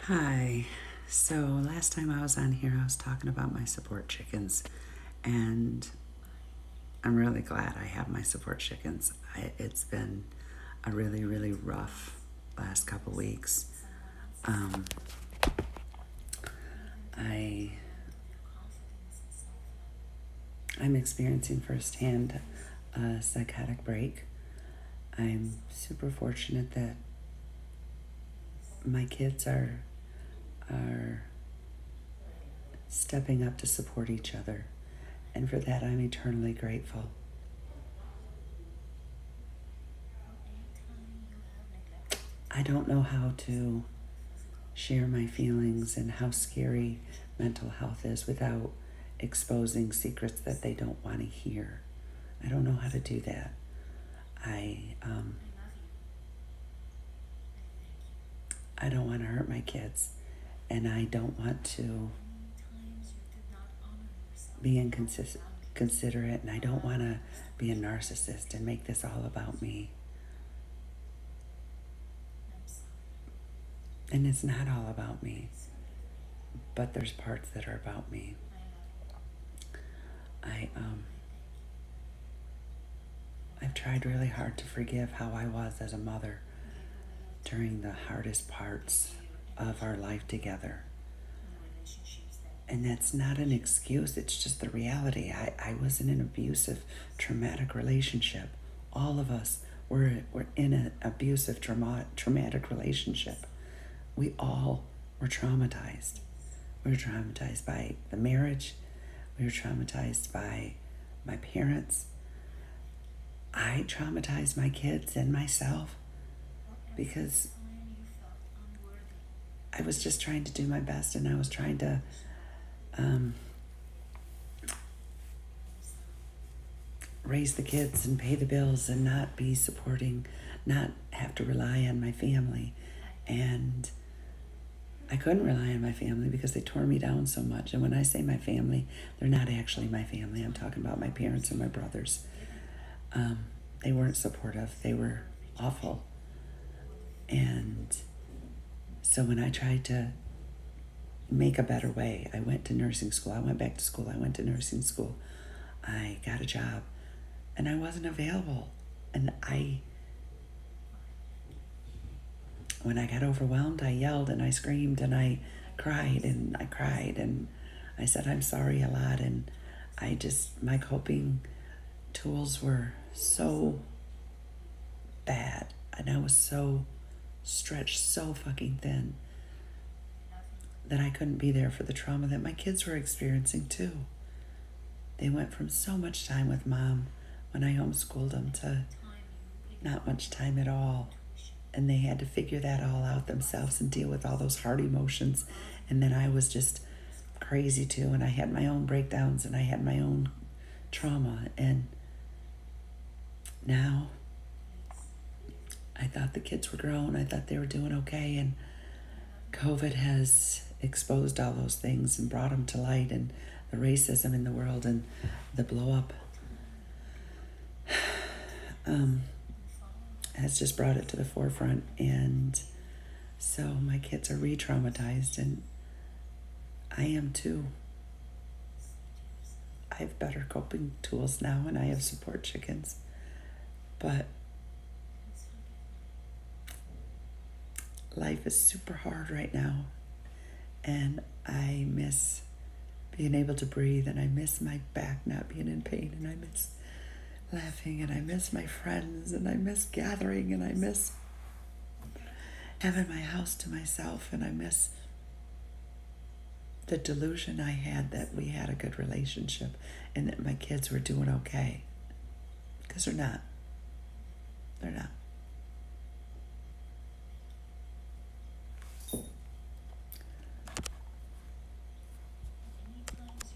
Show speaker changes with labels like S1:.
S1: Hi. So last time I was on here, I was talking about my support chickens, and I'm really glad I have my support chickens. It's been a really, really rough last couple weeks. Um, I I'm experiencing firsthand a psychotic break. I'm super fortunate that my kids are stepping up to support each other, and for that I'm eternally grateful. I don't know how to share my feelings and how scary mental health is without exposing secrets that they don't want to hear. I don't know how to do that. I um, I don't want to hurt my kids, and I don't want to be inconsiderate, and I don't want to be a narcissist and make this all about me. And it's not all about me, but there's parts that are about me. I I've tried really hard to forgive how I was as a mother during the hardest parts of our life together. And that's not an excuse, it's just the reality. I was in an abusive, traumatic relationship. All of us were in an abusive, traumatic relationship. We all were traumatized. We were traumatized by the marriage, we were traumatized by my parents. I traumatized my kids and myself because I was just trying to do my best, and I was trying to um, raise the kids and pay the bills and not be supporting, not have to rely on my family. And I couldn't rely on my family because they tore me down so much. And when I say my family, they're not actually my family. I'm talking about my parents and my brothers. They weren't supportive, they were awful. And so when I tried to make a better way, I went to nursing school. I went back to school. I went to nursing school. I got a job, and I wasn't available. And when I got overwhelmed, I yelled and I screamed and I cried and I cried and I said I'm sorry a lot. And my coping tools were so bad, and I was so stretched so fucking thin that I couldn't be there for the trauma that my kids were experiencing too. They went from so much time with mom when I homeschooled them to not much time at all. And they had to figure that all out themselves and deal with all those hard emotions. And then I was just crazy too, and I had my own breakdowns and I had my own trauma. And now I thought the kids were grown. I thought they were doing okay. And COVID has exposed all those things and brought them to light, and the racism in the world and the blow up has just brought it to the forefront. And so my kids are re-traumatized, and I am too. I have better coping tools now, and I have support chickens. But life is super hard right now, and I miss being able to breathe, and I miss my back not being in pain, and I miss laughing, and I miss my friends, and I miss gathering, and I miss having my house to myself, and I miss the delusion I had that we had a good relationship and that my kids were doing okay, because they're not. They're not.